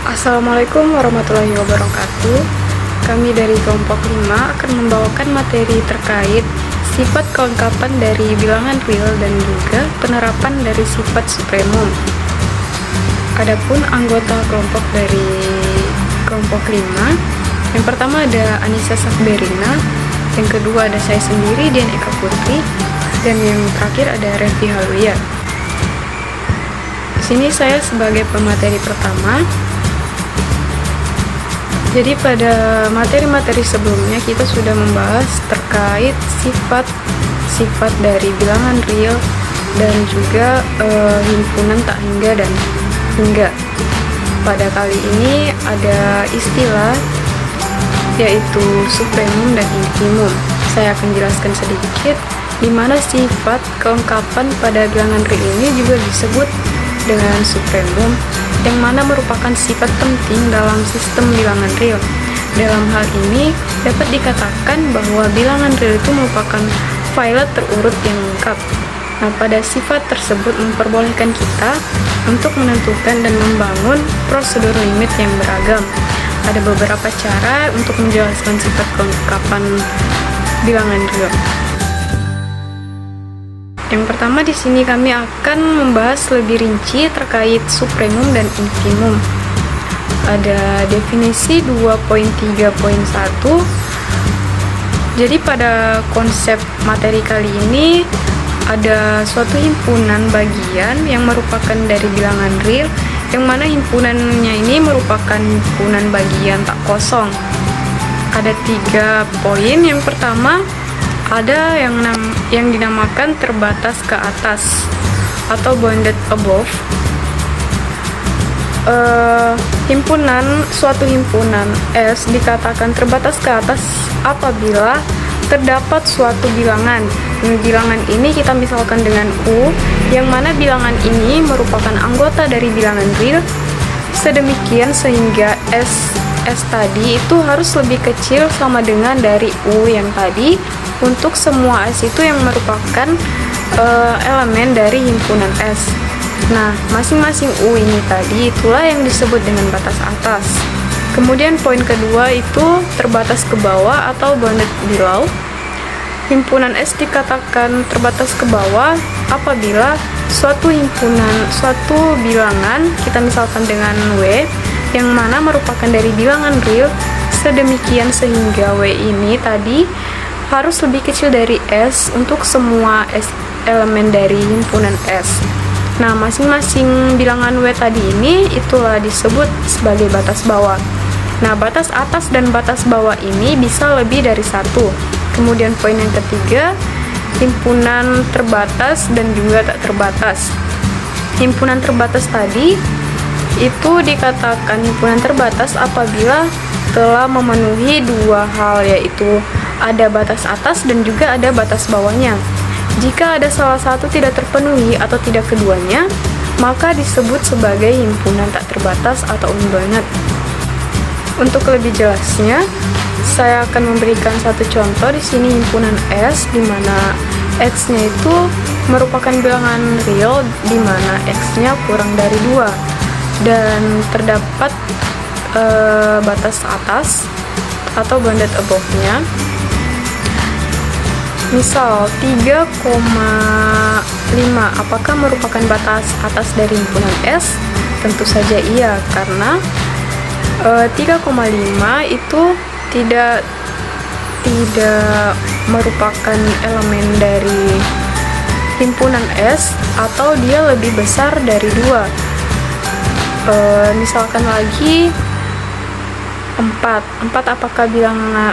Assalamualaikum warahmatullahi wabarakatuh. Kami dari kelompok 5 akan membawakan materi terkait sifat kelengkapan dari bilangan real dan juga penerapan dari sifat supremum. Adapun anggota kelompok dari kelompok 5, yang pertama ada Anissa Safberina, yang kedua ada saya sendiri Dian Eka Putri, dan yang terakhir ada Revi Haluya. Di sini saya sebagai pemateri pertama. Jadi pada materi-materi sebelumnya kita sudah membahas terkait sifat dari bilangan real dan juga himpunan tak hingga dan hingga. Pada kali ini ada istilah yaitu supremum dan infimum. Saya akan jelaskan sedikit di mana sifat kelengkapan pada bilangan real ini juga disebut dengan supremum, yang mana merupakan sifat penting dalam sistem bilangan real. Dalam hal ini dapat dikatakan bahwa bilangan real itu merupakan file terurut yang lengkap. Nah, pada sifat tersebut memperbolehkan kita untuk menentukan dan membangun prosedur limit yang beragam. Ada beberapa cara untuk menjelaskan sifat kelengkapan bilangan real. Yang pertama di sini kami akan membahas lebih rinci terkait supremum dan infimum. Ada definisi 2.3.1. Jadi pada konsep materi kali ini ada suatu himpunan bagian yang merupakan dari bilangan real, yang mana himpunannya ini merupakan himpunan bagian tak kosong. Ada 3 poin. Yang pertama ada yang dinamakan terbatas ke atas atau bounded above. Suatu himpunan S dikatakan terbatas ke atas apabila terdapat suatu bilangan. Bilangan ini kita misalkan dengan U, yang mana bilangan ini merupakan anggota dari bilangan real, sedemikian sehingga S tadi itu harus lebih kecil sama dengan dari U yang tadi untuk semua S itu yang merupakan elemen dari himpunan S. Nah, masing-masing U ini tadi itulah yang disebut dengan batas atas. Kemudian poin kedua itu terbatas ke bawah atau bounded below. Himpunan S dikatakan terbatas ke bawah apabila suatu bilangan kita misalkan dengan W, yang mana merupakan dari bilangan real, sedemikian sehingga W ini tadi harus lebih kecil dari S untuk semua elemen dari himpunan S. Nah, masing-masing bilangan W tadi ini itulah disebut sebagai batas bawah. Nah, batas atas dan batas bawah ini bisa lebih dari satu. Kemudian poin yang ketiga, himpunan terbatas dan juga tak terbatas. Himpunan terbatas tadi itu dikatakan himpunan terbatas apabila telah memenuhi 2 hal, yaitu ada batas atas dan juga ada batas bawahnya. Jika ada salah satu tidak terpenuhi atau tidak keduanya, maka disebut sebagai himpunan tak terbatas atau unbounded. Untuk lebih jelasnya, saya akan memberikan satu contoh di sini himpunan S, di mana X-nya itu merupakan bilangan real di mana X-nya kurang dari 2 dan terdapat batas atas atau bounded above-nya. Misal 3,5, apakah merupakan batas atas dari himpunan S? Tentu saja iya, karena 3,5 itu tidak merupakan elemen dari himpunan S atau dia lebih besar dari 2. Misalkan lagi 4,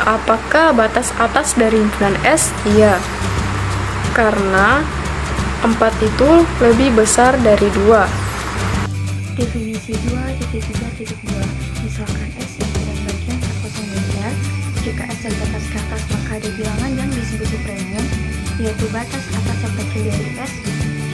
apakah batas atas dari himpunan S? Iya, karena 4 itu lebih besar dari 2. Definisi 2.3.2. Misalkan S yang tidak bagian tak kosong linear, jika S terbatas ke atas maka ada bilangan yang disebut supremum, yaitu batas atas yang kecil dari S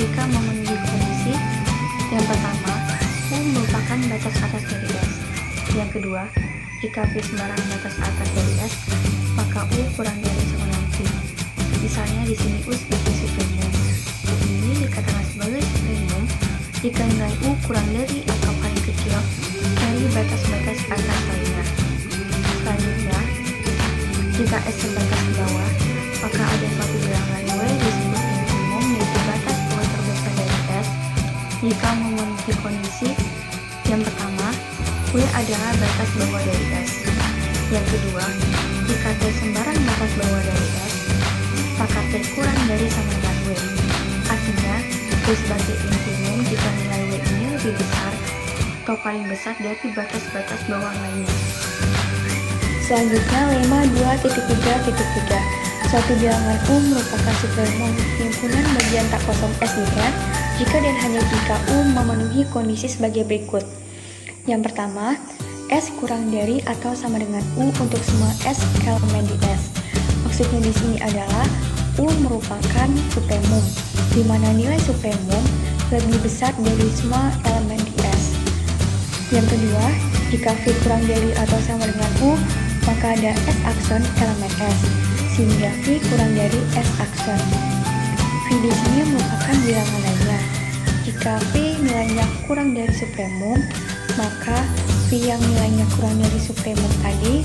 jika memenuhi kondisi. Yang pertama, U merupakan batas atas dari S. Yang kedua, jika V sembarang batas atas dari S, maka U kurang dari eksponensi. Misalnya di sini U sebagai supremum. U ini dikatakan sebagai supremum jika nilai U kurang dari atau paling kecil dari batas Yang pertama, W adalah batas bawah dari S. Yang kedua, jika T sembarang batas bawah dari S, maka T kurang dari sama dengan W. Artinya, T sebagai infimum jika nilai W ini lebih besar atau paling besar dari batas-batas bawah lainnya. Selanjutnya, lemma 2.3.3. Suatu bilangan U merupakan supremum himpunan bagian tak kosong S di R jika dan hanya jika U memenuhi kondisi sebagai berikut. Yang pertama, S kurang dari atau sama dengan U untuk semua S elemen di S. Maksudnya di sini adalah U merupakan supremum, di mana nilai supremum lebih besar dari semua elemen di S. Yang kedua, jika V kurang dari atau sama dengan U, maka ada S akson elemen S, sehingga V kurang dari S akson. V di sini merupakan bilangan lainnya. Jika V nilainya kurang dari supremum, maka V yang nilainya kurang dari supremum tadi,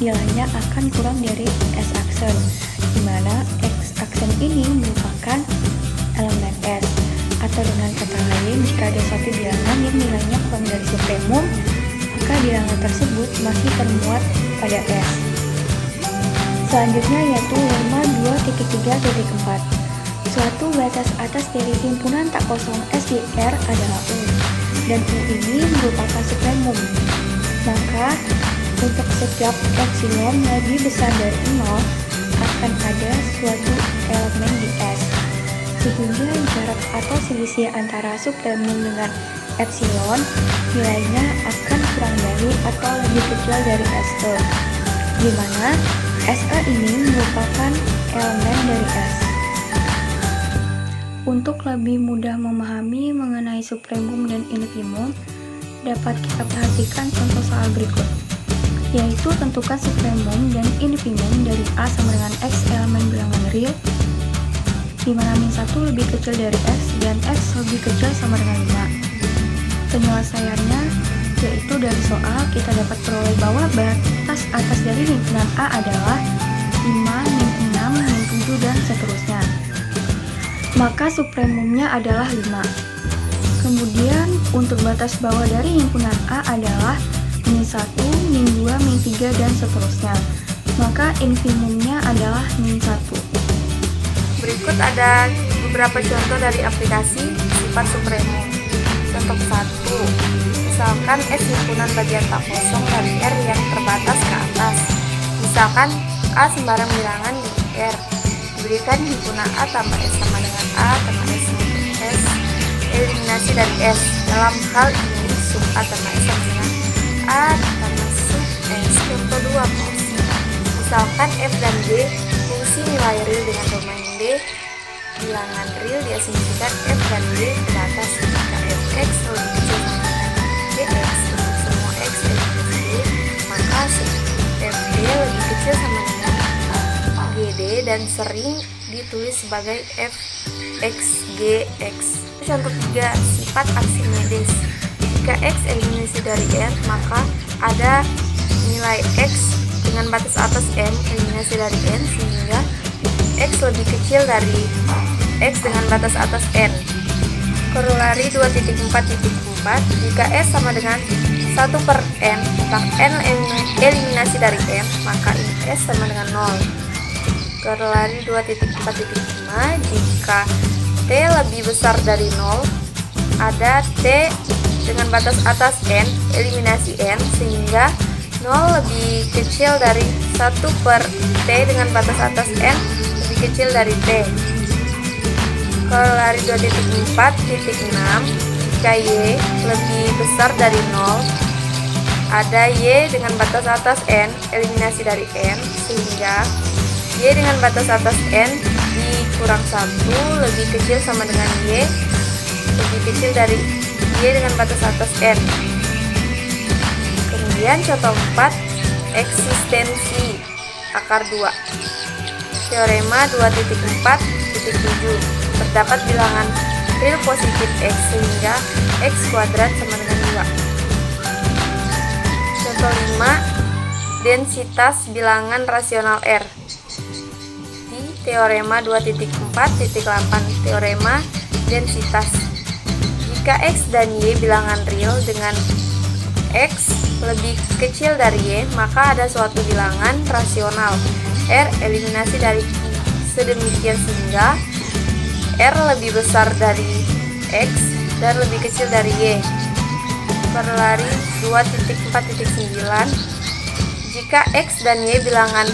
nilainya akan kurang dari S akson, di mana X akson ini merupakan elemen S. Atau dengan kata lain, jika ada suatu bilangan yang nilainya kurang dari supremum, maka bilangan tersebut masih termuat pada S. Selanjutnya yaitu lemma 2.3.4. Suatu batas atas dari himpunan tak kosong S di R adalah U, dan U ini merupakan supremum. Maka untuk setiap epsilon lebih besar dari 0 akan ada suatu elemen di S, sehingga jarak atau selisih antara supremum dengan epsilon nilainya akan kurang dari atau lebih kecil dari SE, di mana SE ini merupakan elemen dari S. Untuk lebih mudah memahami mengenai supremum dan infimum, dapat kita perhatikan contoh soal berikut, yaitu tentukan supremum dan infimum dari A sama dengan X elemen bilangan real, di mana min 1 lebih kecil dari X dan X lebih kecil sama dengan 5. Penyelesaiannya yaitu dari soal kita dapat peroleh bahwa batas atas dari himpunan A adalah 5, min 6, min 7, dan seterusnya. Maka supremumnya adalah 5. Kemudian untuk batas bawah dari himpunan A adalah min 1, min 2, min 3, dan seterusnya. Maka infimumnya adalah min 1. Berikut ada beberapa contoh dari aplikasi sifat supremum. Contoh 1. Misalkan S himpunan bagian tak kosong dari R yang terbatas ke atas. Misalkan A sembarang bilangan di R. Diberikan himpunan A tambah S sama dengan A tambah S untuk S. Eliminasi dari S. Dalam hal ini sub A tambah S sama dengan A tambah sub S. Contoh 2. Fungsi. Misalkan F dan D fungsi nilai real dengan domain D. Bilangan real diasumsikan F dan D terbatas jika Fx lebih kecil sama dengan Gx untuk semua X eliminasi D, maka Fd lebih kecil sama dengan Gd dan sering ditulis sebagai Fxgx. Contoh 3. Sifat Archimedes. Jika X eliminasi dari N, maka ada nilai X dengan batas atas M eliminasi dari N, sehingga X lebih kecil dari X dengan batas atas N. Korolari 2.4.4. Jika S sama dengan 1 per N, maka N eliminasi dari M, maka S sama dengan 0. Korolari 2.4.5. Jika T lebih besar dari 0, ada T dengan batas atas N eliminasi N, sehingga 0 lebih kecil dari 1 per T dengan batas atas N lebih kecil dari T. Korolari 2.4.6. Jika Y lebih besar dari 0, ada Y dengan batas atas N eliminasi dari N, sehingga Y dengan batas atas N dikurang 1 lebih kecil sama dengan Y lebih kecil dari Y dengan batas atas N. Kemudian contoh 4. Eksistensi akar 2. Teorema 2.4.7. Terdapat bilangan real positif X sehingga X kuadrat sama dengan 2. Contoh 5. Densitas bilangan rasional R. Di teorema 2.4.8. Teorema densitas. Jika X dan Y bilangan real dengan X lebih kecil dari Y, maka ada suatu bilangan rasional R eliminasi dari Q sedemikian sehingga R lebih besar dari X dan lebih kecil dari Y. Berlari 2.4.9. Jika X dan Y bilangan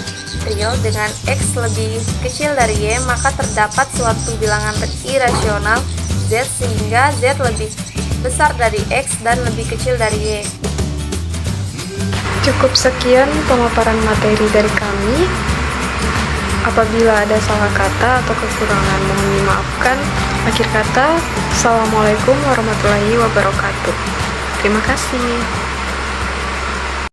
real dengan X lebih kecil dari Y, maka terdapat suatu bilangan irasional Z sehingga Z lebih besar dari X dan lebih kecil dari Y. Cukup sekian pemaparan materi dari kami. Apabila ada salah kata atau kekurangan, mohon dimaafkan. Akhir kata, Assalamualaikum warahmatullahi wabarakatuh. Terima kasih.